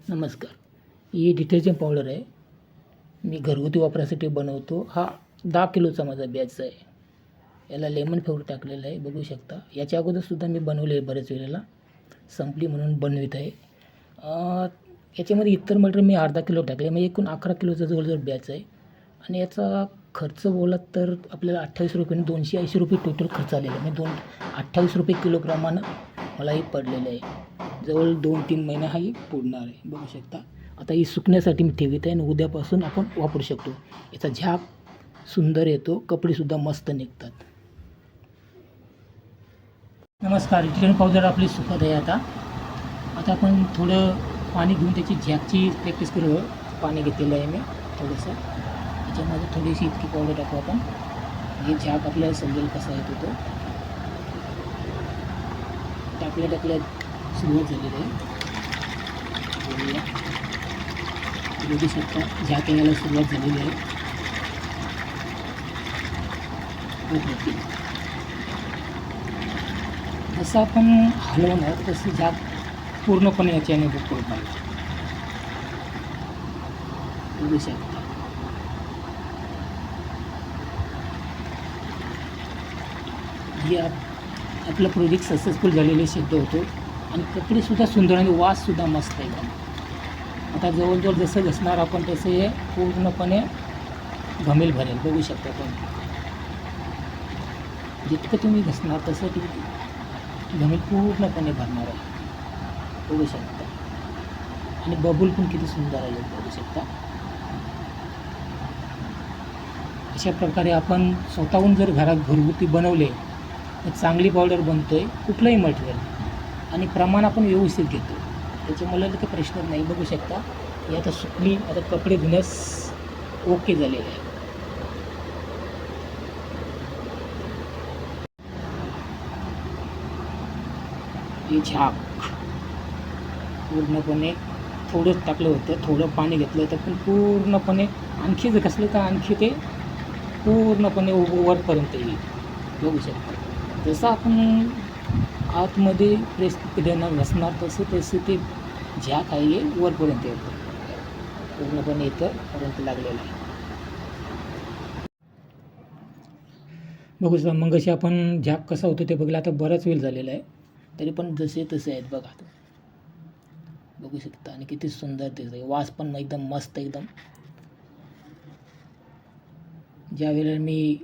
नमस्कार. ही detergent powder आहे. मी घरगुती वापरासाठी बनवतो. हा 10 किलोचा माझा बॅच आहे. याला लेमन फ्लेवर टाकलेला आहे, बघू शकता. याच्या अगोदरसुद्धा मी बनवले आहे बऱ्याच वेळेला. संपली म्हणून बनवित आहे. याच्यामध्ये इतर मटेरियल मी अर्धा किलो टाकले, म्हणजे एकूण 11 किलोचा जवळजवळ बॅच आहे. आणि याचा खर्च बोललात तर आपल्याला ₹28 आणि ₹280 टोटल खर्च आलेला आहे. म्हणजे ₹28 किलोग्रामानं मला हे पडलेलं आहे. जवळ 2-3 महिने हाही पुरणार आहे, बघू शकता. आता ही सुकण्यासाठी मी ठेवीत आहे आणि उद्यापासून आपण वापरू शकतो. याचा झाक सुंदर येतो, कपडेसुद्धा मस्त निघतात. नमस्कार. डिटर्जंट पावडर आपली सुकत आहे. आता आपण थोडं पाणी घेऊन त्याची झाकची प्रॅक्टिस करू. पाणी घेतलेलं आहे मी थोडंसं. त्याच्यामध्ये थोडीशी इतकी पावडर टाकू आपण. हे झाक आपल्याला समजेल कसा येतो तो. टाकल्या सुरुवात झालेली आहे. बघू शकता झाक यायला सुरुवात झालेली आहे. जसं आपण हलवणार तसं झाक पूर्णपणे याच्याने बुक करून पाहिजे. बघू शकता. हे आपलं प्रोजेक्ट सक्सेसफुल झालेले सिद्ध होतो आणि कपडेसुद्धा सुंदर आणि वाससुद्धा मस्त आहे. आता जवळजवळ जसं घसणार आपण तसं हे पूर्णपणे घमेल भरेल, बघू शकता तुम्ही. जितकं तुम्ही घसणार तसं तुम्ही घमेल पूर्णपणे भरणार आहे, बघू शकता. आणि बबूल पण किती सुंदर आले, बघू शकता. अशा प्रकारे आपण स्वतःहून जर घरात घरगुती बनवले तर चांगली पावडर बनतो आहे. कुठलंही मटेरियल आणि प्रमाण आपण व्यवस्थित घेतो, त्याच्यामुळे काही प्रश्न नाही. बघू शकता ही आता सुकली. आता कपडे धुण्यास ओके झालेले आहे. हे झाक पूर्णपणे थोडंच टाकलं होतं, थोडं पाणी घेतलं होतं, पण पूर्णपणे आणखी जर घसलं तर आणखी ते पूर्णपणे वरपर्यंत येईल, बघू शकता. जसं आपण आतमध्ये प्रेस देणार घसणार तसं ते झाक आहे वरपर्यंत येतं, पूर्णपणे इथंपर्यंत लागलेलं आहे. बघू शकता. मग अशी आपण झाक कसा होतो ते बघलं. आता बराच वेळ झालेला आहे, तरी पण जसे तसे आहेत बघा, बघू शकता. आणि किती सुंदर दिसत आहे. वास पण एकदम मस्त एकदम. ज्या वेळेला मी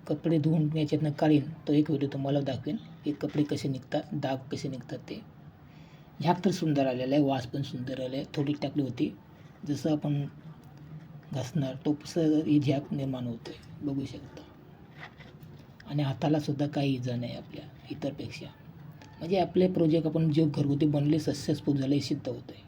कपडे धुवून याच्यातनं काढीन तो एक व्हिडिओ तुम्हाला दाखवेन की कपडे कसे निघतात, डाग कसे निघतात ते. झाक तर सुंदर आलेला आहे, वास पण सुंदर आला आहे. थोडी टाकली होती, जसं आपण घासणार तो तसं ही झाक निर्माण होतं आहे, बघू शकता. आणि हातालासुद्धा काही इजा नाही आपल्या इतरपेक्षा. म्हणजे आपले प्रोजेक्ट आपण जे घरगुती बनले सक्सेसफुल झाले सिद्ध होतं आहे.